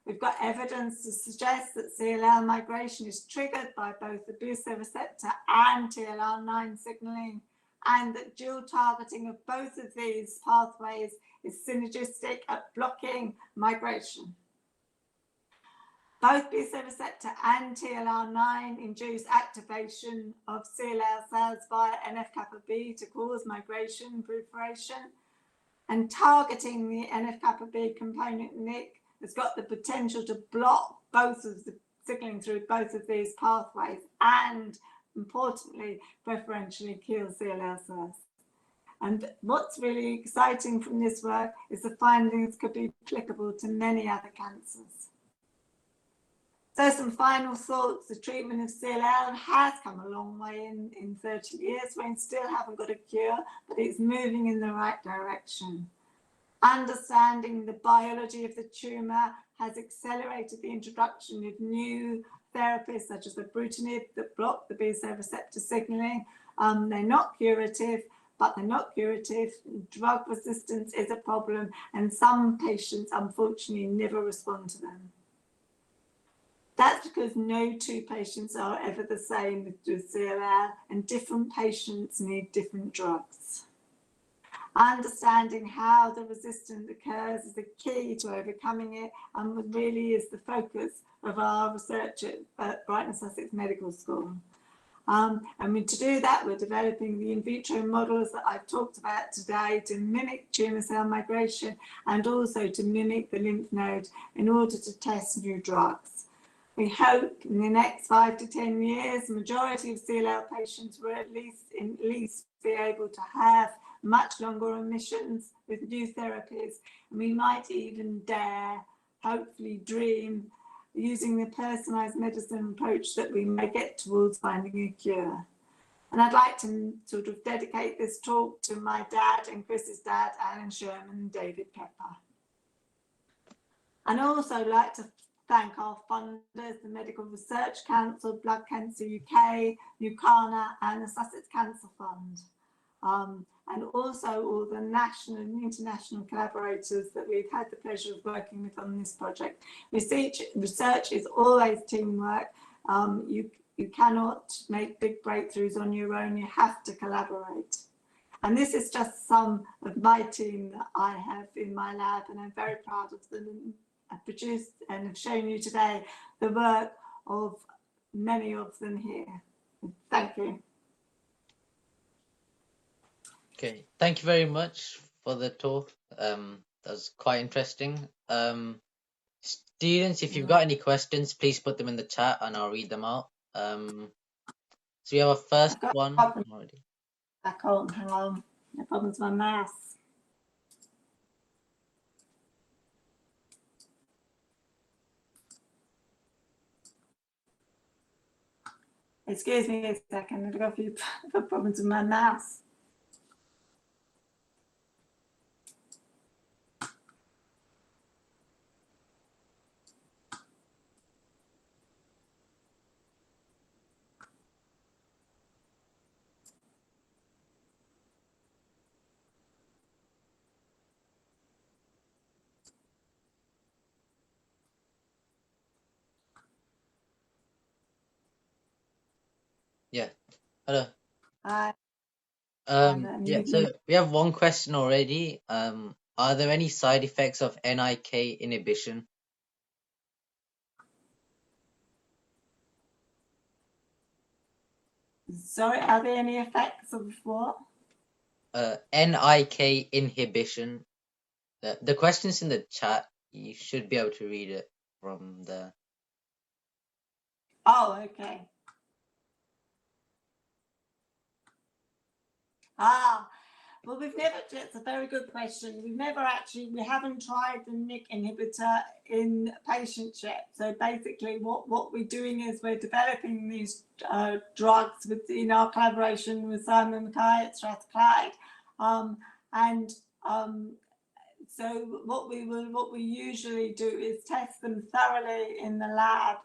We've got evidence to suggest that CLL migration is triggered by both the BSL receptor and TLR9 signaling, and that dual targeting of both of these pathways is synergistic at blocking migration. Both BSL receptor and TLR9 induce activation of CLL cells via NF-kappa B to cause migration and proliferation, and targeting the NF-kappa B component NIC has got the potential to block both of the signaling through both of these pathways and, importantly, preferentially kill CLL cells. And what's really exciting from this work is the findings could be applicable to many other cancers. So some final thoughts. The treatment of CLL has come a long way in 30 years. We still haven't got a cure, but it's moving in the right direction. Understanding the biology of the tumour has accelerated the introduction of new therapies such as the ibrutinib that block the B-cell receptor signalling. They're not curative, but they're not curative. Drug resistance is a problem, and some patients unfortunately never respond to them. That's because no two patients are ever the same with CLL, and different patients need different drugs. Understanding how the resistance occurs is the key to overcoming it, and really is the focus of our research at Brighton Sussex Medical School. And to do that, we're developing the in vitro models that I've talked about today to mimic tumour cell migration and also to mimic the lymph node in order to test new drugs. We hope in the next 5 to 10 years, the majority of CLL patients will at least be able to have much longer remissions with new therapies, and we might even dare, hopefully dream, using the personalised medicine approach that we may get towards finding a cure. And I'd like to sort of dedicate this talk to my dad and Chris's dad, Alan Sherman and David Pepper. And I'd also like to thank our funders, the Medical Research Council, Blood Cancer UK, UKRI and the Sussex Cancer Fund. And also all the national and international collaborators that we've had the pleasure of working with on this project. Research is always teamwork. You cannot make big breakthroughs on your own, you have to collaborate. And this is just some of my team that I have in my lab, and I'm very proud of them. I've produced and have shown you today the work of many of them here. Thank you. Okay, thank you very much for the talk. That was quite interesting. Students, if you've got any questions, please put them in the chat and I'll read them out. So we have a first one already. I can't, hang on. No problems with my mouse. Excuse me a second, I've got a few problems with my mouse. Yeah. Hello. Hi. Yeah, so we have one question already. Are there any side effects of NIK inhibition? Sorry, are there any effects of what? NIK inhibition. The question's in the chat. You should be able to read it from there. Oh, okay. Well, it's a very good question. We haven't tried the NIK inhibitor in patients yet. So basically what we're doing is we're developing these drugs in our collaboration with Simon Mackay at Strathclyde. So what we usually do is test them thoroughly in the lab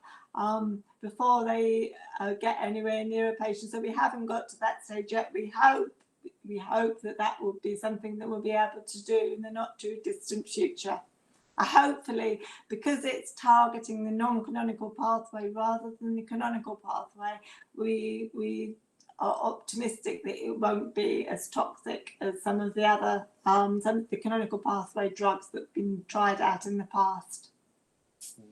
before they get anywhere near a patient. So we haven't got to that stage yet. We hope that will be something that we'll be able to do in the not too distant future. Hopefully, because it's targeting the non-canonical pathway rather than the canonical pathway, we are optimistic that it won't be as toxic as some of the other some of the canonical pathway drugs that have been tried out in the past.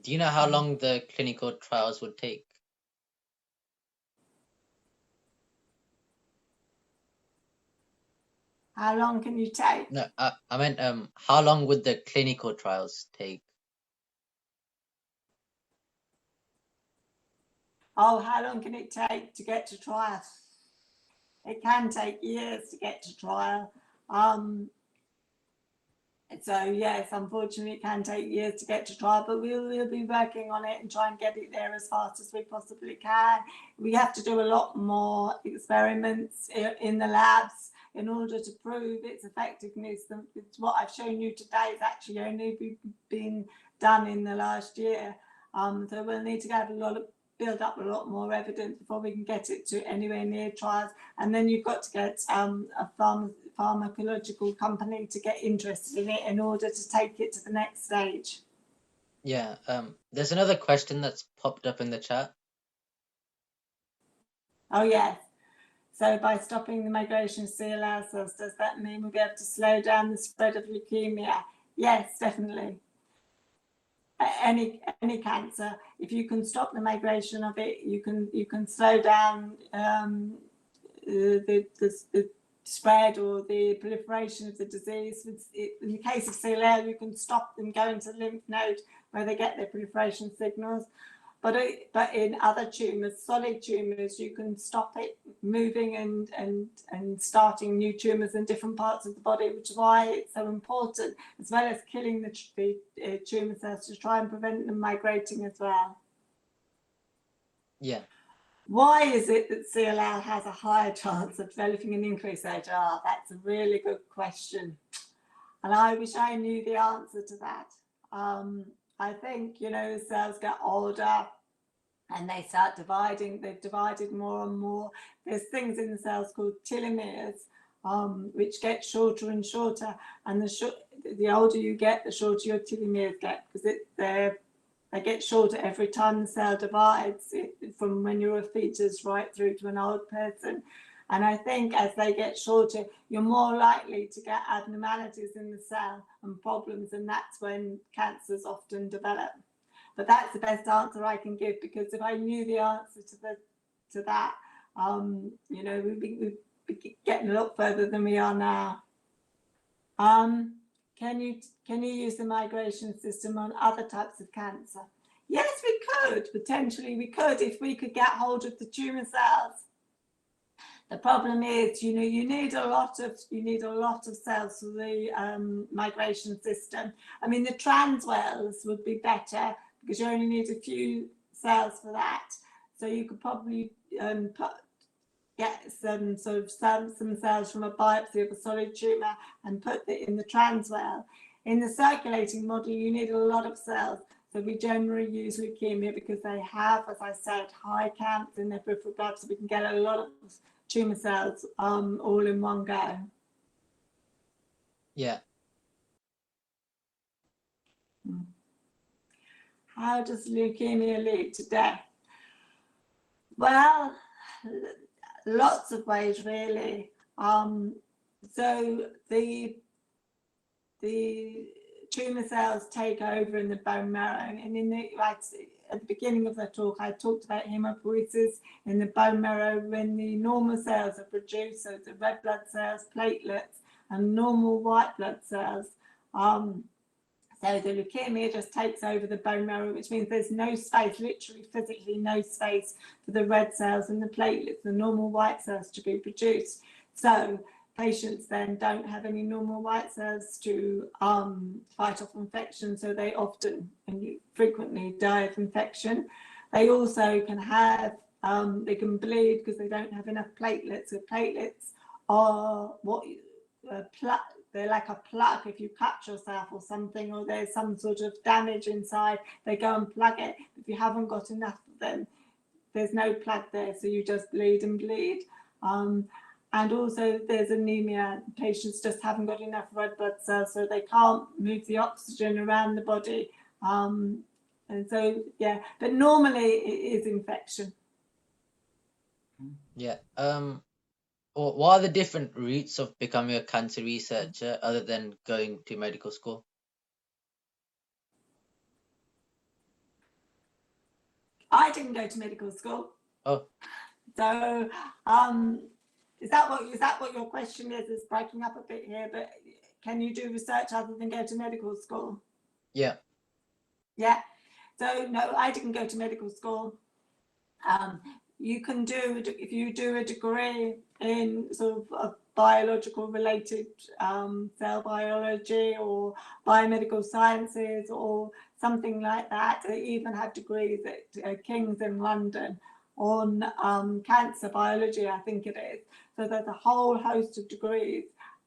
Do you know how long the clinical trials would take? How long can you take? No, I meant how long would the clinical trials take? Oh, how long can it take to get to trial? It can take years to get to trial. So yes, unfortunately, it can take years to get to trial, but we'll be working on it and try and get it there as fast as we possibly can. We have to do a lot more experiments in the labs in order to prove its effectiveness. What I've shown you today has actually only been done in the last year. So we'll need to have build up a lot more evidence before we can get it to anywhere near trials. And then you've got to get a pharmacological company to get interested in it in order to take it to the next stage. Yeah, there's another question that's popped up in the chat. Oh yes. So by stopping the migration of CLL cells, does that mean we'll be able to slow down the spread of leukemia? Yes, definitely. Any cancer, if you can stop the migration of it, you can slow down the spread or the proliferation of the disease. In the case of CLL, you can stop them going to the lymph node where they get their proliferation signals. But in other tumours, solid tumours, you can stop it moving and starting new tumours in different parts of the body, which is why it's so important, as well as killing the tumour cells, to try and prevent them migrating as well. Yeah. Why is it that CLL has a higher chance of developing an increased age? That's a really good question. And I wish I knew the answer to that. I think, the cells get older and they start dividing. They've divided more and more. There's things in the cells called telomeres, which get shorter and shorter. And the older you get, the shorter your telomeres get, because they get shorter every time the cell divides, from when you're a fetus right through to an old person. And I think as they get shorter, you're more likely to get abnormalities in the cell and problems, and that's when cancers often develop. But that's the best answer I can give, because if I knew the answer to that, we'd be getting a lot further than we are now. Can you use the migration system on other types of cancer? Yes, we could. Potentially we could, if we could get hold of the tumour cells. The problem is, you need a lot of cells for the migration system. I mean, the transwells would be better because you only need a few cells for that. So you could probably get some cells from a biopsy of a solid tumour and put it in the transwell. In the circulating model, you need a lot of cells. So we generally use leukemia because they have, as I said, high counts in their peripheral blood, so we can get a lot of tumour cells all in one go. Yeah. How does leukemia lead to death? Well, lots of ways, really. So the tumour cells take over in the bone marrow, and at the beginning of the talk, I talked about hematopoiesis in the bone marrow when the normal cells are produced, so the red blood cells, platelets, and normal white blood cells. So the leukemia just takes over the bone marrow, which means there's no space, literally physically no space for the red cells and the platelets, the normal white cells to be produced. So patients then don't have any normal white cells to fight off infection, so they often and frequently die of infection. They also can have, they can bleed because they don't have enough platelets. So platelets are what they're like a plug. If you cut yourself or something, or there's some sort of damage inside, they go and plug it. If you haven't got enough of them, there's no plug there, so you just bleed and bleed. And also there's anemia. Patients just haven't got enough red blood cells, so they can't move the oxygen around the body. And so, yeah, but normally it is infection. Yeah. What are the different routes of becoming a cancer researcher other than going to medical school? I didn't go to medical school. Oh. So, is that what your question is? It's breaking up a bit here, but can you do research other than go to medical school? Yeah. Yeah. So no, I didn't go to medical school. You can do, if you do a degree in sort of a biological related cell biology or biomedical sciences or something like that. They even have degrees at King's in London on cancer biology, I think it is. So there's a whole host of degrees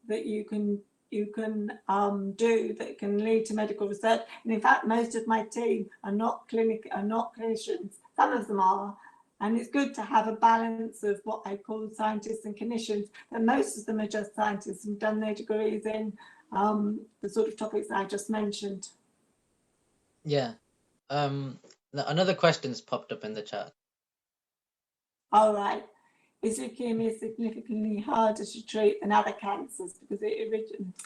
that you can do that can lead to medical research. And in fact, most of my team are not clinicians. Some of them are. And it's good to have a balance of what I call scientists and clinicians, but most of them are just scientists and done their degrees in the sort of topics I just mentioned. Yeah. Another question's popped up in the chat. All right. Is leukemia significantly harder to treat than other cancers because it originates?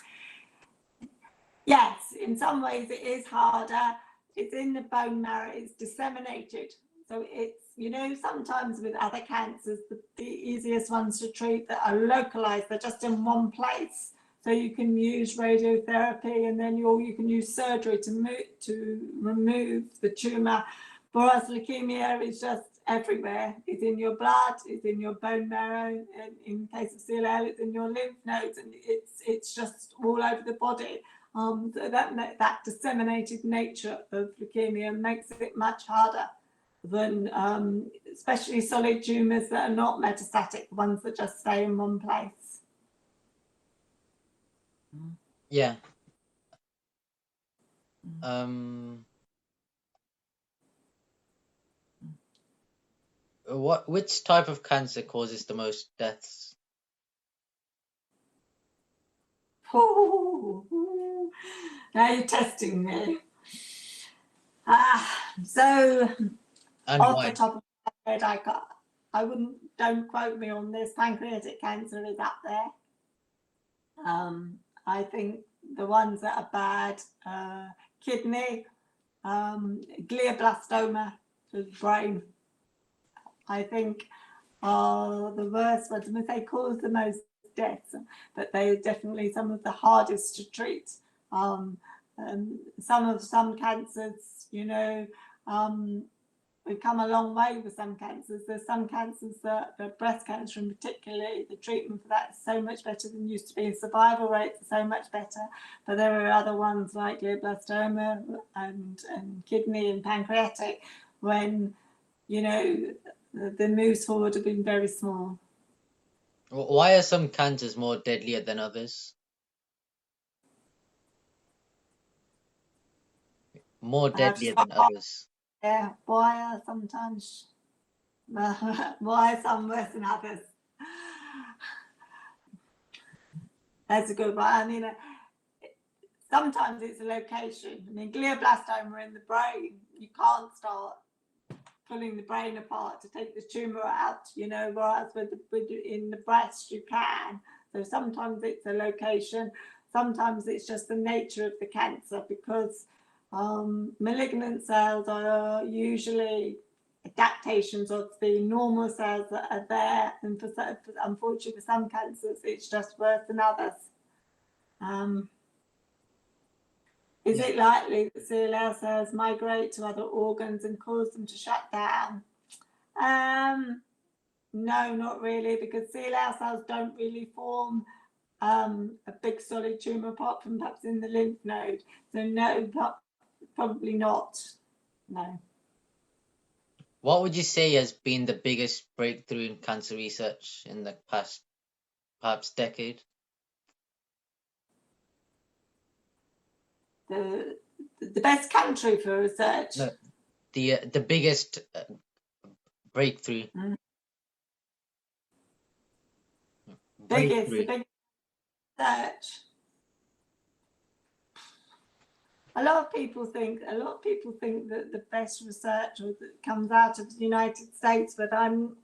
Yes, in some ways it is harder. It's in the bone marrow, it's disseminated. So it's, you know, sometimes with other cancers, the easiest ones to treat that are localized, they're just in one place. So you can use radiotherapy and then you can use surgery to remove the tumor. For us, leukemia is just everywhere. It's in your blood, it's in your bone marrow, and in case of CLL, it's in your lymph nodes, and it's just all over the body. So that disseminated nature of leukemia makes it much harder than especially solid tumours that are not metastatic, ones that just stay in one place. Yeah. Which type of cancer causes the most deaths? Ooh, now you're testing me. So And off why? the top of my head, don't quote me on this, pancreatic cancer is up there. I think the ones that are bad, kidney, glioblastoma, the brain, I think are the worst ones. I mean, they cause the most deaths, but they are definitely some of the hardest to treat. Some cancers, you know, we've come a long way with some cancers. There's some cancers that, the breast cancer in particular, the treatment for that is so much better than used to be. Survival rates are so much better. But there are other ones like glioblastoma and kidney and pancreatic when, you know, the moves forward have been very small. Why are some cancers more deadlier than others? More deadlier than others. Yeah, why are sometimes, why are some worse than others? That's a good one. I mean, sometimes it's a location. I mean, glioblastoma in the brain, you can't start pulling the brain apart to take the tumour out, you know, whereas in the breast you can. So sometimes it's a location, sometimes it's just the nature of the cancer, because malignant cells are usually adaptations of the normal cells that are there, and unfortunately for some cancers it's just worse than others. Is it likely that CLL cells migrate to other organs and cause them to shut down? No, not really, because CLL cells don't really form a big solid tumour apart from perhaps in the lymph node. So no, probably not. No. What would you say has been the biggest breakthrough in cancer research in the past, perhaps, decade? The best country for research? No, the biggest breakthrough. The biggest research. A lot of people think that the best research that comes out of the United States, but I'm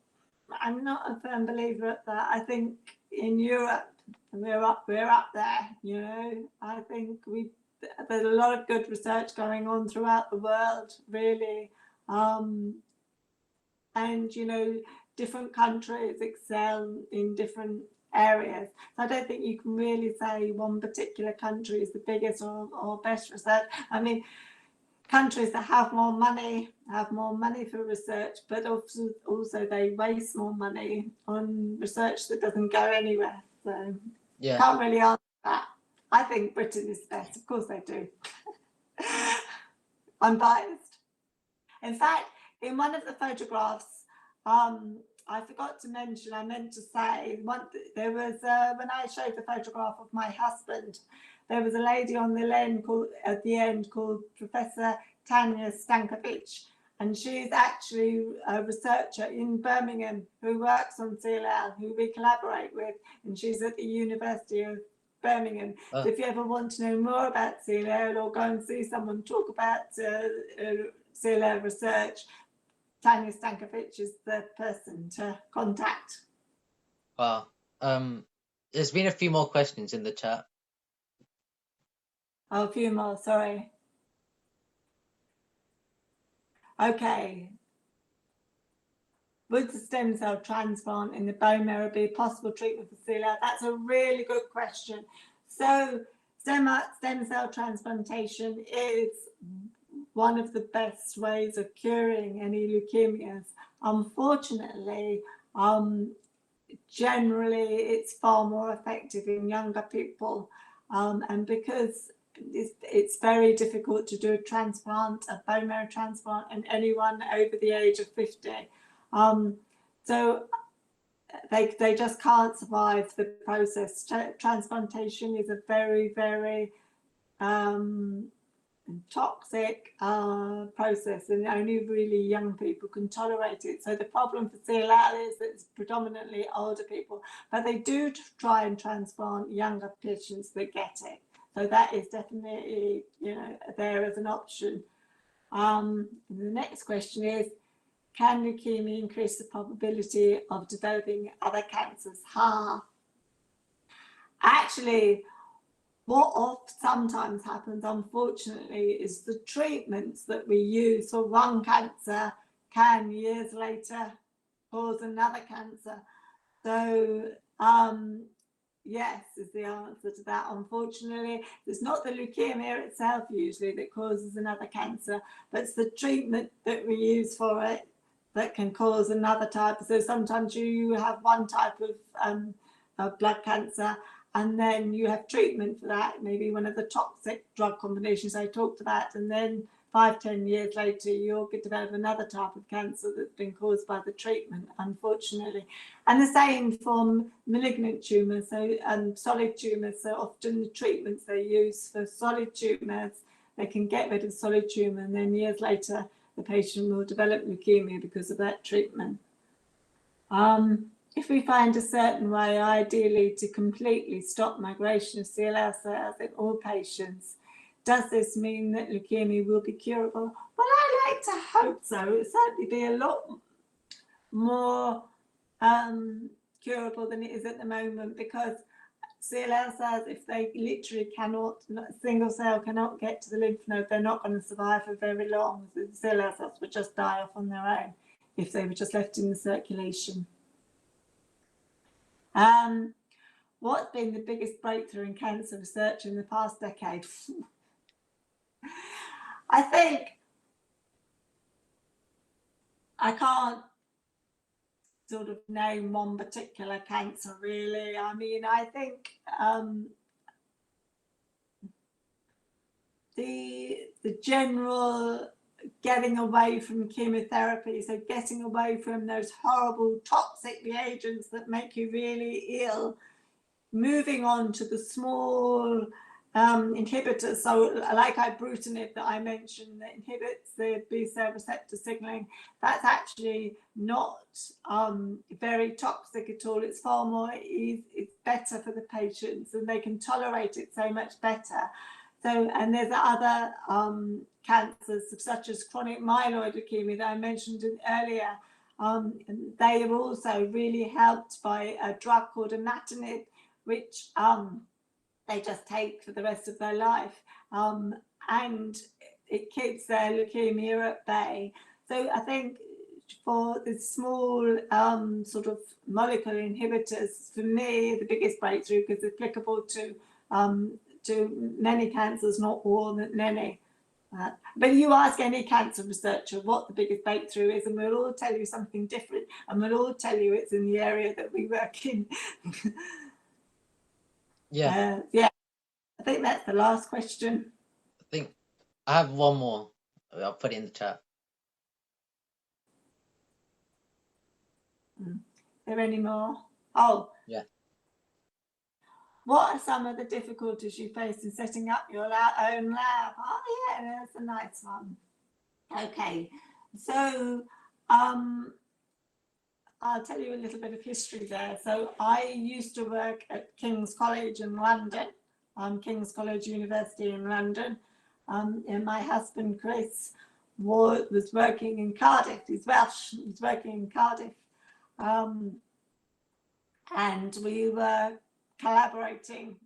not a firm believer of that. I think in Europe we're up there, you know. I think there's a lot of good research going on throughout the world, really. And you know, different countries excel in different areas. So I don't think you can really say one particular country is the biggest or best research. I mean, countries that have more money for research, but also they waste more money on research that doesn't go anywhere. So yeah, can't really answer that. I think Britain is best. Of course I do. I'm biased. In fact, in one of the photographs, I forgot to mention, I meant to say, there was, when I showed the photograph of my husband, there was a lady on the at the end called Professor Tanya Stankovic, and she's actually a researcher in Birmingham who works on CLL, who we collaborate with, and she's at the University of Birmingham. So if you ever want to know more about CLL or go and see someone talk about CLL research, Tanya Stankovic is the person to contact. Wow. There's been a few more questions in the chat. Oh, a few more, sorry. Okay. Would the stem cell transplant in the bone marrow be a possible treatment for CLL? That's a really good question. So stem cell transplantation is one of the best ways of curing any leukemias. Unfortunately, generally it's far more effective in younger people, and because it's very difficult to do a bone marrow transplant in anyone over the age of 50. So they just can't survive the process. Transplantation is a very, very toxic process, and only really young people can tolerate it. So the problem for CLL is that it's predominantly older people, but they do try and transplant younger patients that get it. So that is definitely, you know, there as an option. The next question is, can leukemia increase the probability of developing other cancers? Actually, what sometimes happens, unfortunately, is the treatments that we use for one cancer can years later cause another cancer. So yes is the answer to that. Unfortunately, it's not the leukemia itself usually that causes another cancer, but it's the treatment that we use for it that can cause another type. So sometimes you have one type of blood cancer, and then you have treatment for that, maybe one of the toxic drug combinations I talked about, and then 5-10 years later you'll develop another type of cancer that's been caused by the treatment, unfortunately. And the same for malignant tumours, so solid tumours. So often the treatments they use for solid tumours, they can get rid of solid tumour, and then years later the patient will develop leukemia because of that treatment. If we find a certain way, ideally, to completely stop migration of CLL cells in all patients, does this mean that leukemia will be curable? Well, I like to hope so. It would certainly be a lot more curable than it is at the moment, because CLL cells, if they literally cannot, a single cell cannot get to the lymph node, they're not going to survive for very long. The CLL cells would just die off on their own if they were just left in the circulation. What's been the biggest breakthrough in cancer research in the past decade? I think I can't sort of name one particular cancer, really. I mean, I think the general getting away from chemotherapy, so getting away from those horrible toxic reagents that make you really ill, moving on to the small inhibitors, so like ibrutinib that I mentioned, that inhibits the B cell receptor signaling, that's actually not very toxic at all. It's far more, it's better for the patients, and they can tolerate it so much better. So, and there's other cancers such as chronic myeloid leukemia that I mentioned earlier. And they are also really helped by a drug called imatinib, which they just take for the rest of their life, and it keeps their leukemia at bay. So I think for the small sort of molecular inhibitors, for me, the biggest breakthrough, because it's applicable to many cancers, not all, but many. But you ask any cancer researcher what the biggest breakthrough is, and we'll all tell you something different, and we'll all tell you it's in the area that we work in. Yeah. Yeah, I think that's the last question. I think I have one more. I'll put it in the chat. Are there any more? Oh. Yeah. What are some of the difficulties you face in setting up your own lab? Oh, yeah, that's a nice one. Okay, so I'll tell you a little bit of history there. So I used to work at King's College in London, King's College University in London, and my husband Chris was working in Cardiff. He's Welsh. He was working in Cardiff, and we were collaborating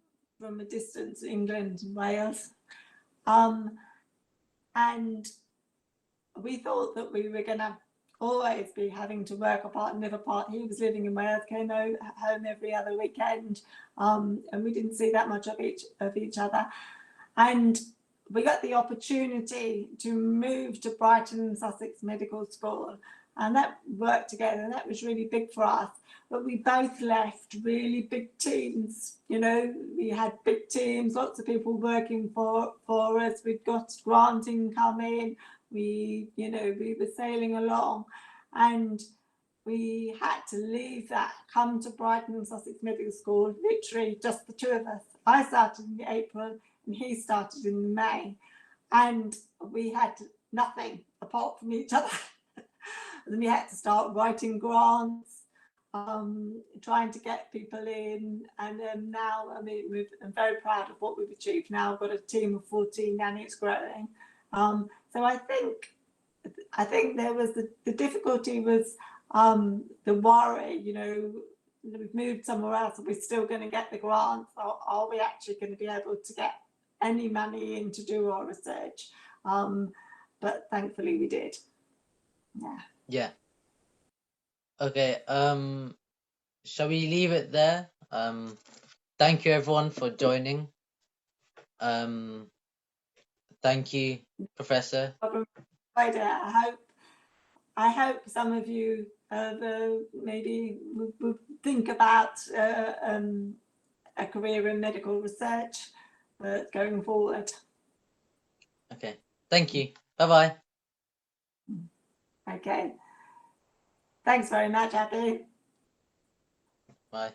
from a distance, England and Wales, and we thought that we were going to always be having to work apart and live apart. He was living in Wales, came home every other weekend, and we didn't see that much of each other. And we got the opportunity to move to Brighton, Sussex Medical School, and that worked together, and that was really big for us. But we both left really big teams. You know, we had big teams, lots of people working for us. We'd got grant income in. We were sailing along, and we had to leave that, come to Brighton and Sussex Medical School, literally just the two of us. I started in April and he started in May, and we had nothing apart from each other. And we had to start writing grants, trying to get people in, and now, I mean, I'm very proud of what we've achieved. Now I've got a team of 14 and it's growing. So I think there was the difficulty was the worry, you know, we've moved somewhere else, are we still going to get the grants, or are we actually going to be able to get any money in to do our research? But thankfully we did. Yeah. Yeah. Okay. Shall we leave it there? Thank you everyone for joining. Thank you, Professor. I hope some of you maybe would think about a career in medical research going forward. Okay. Thank you. Bye-bye. Okay. Thanks very much, Abby. Bye.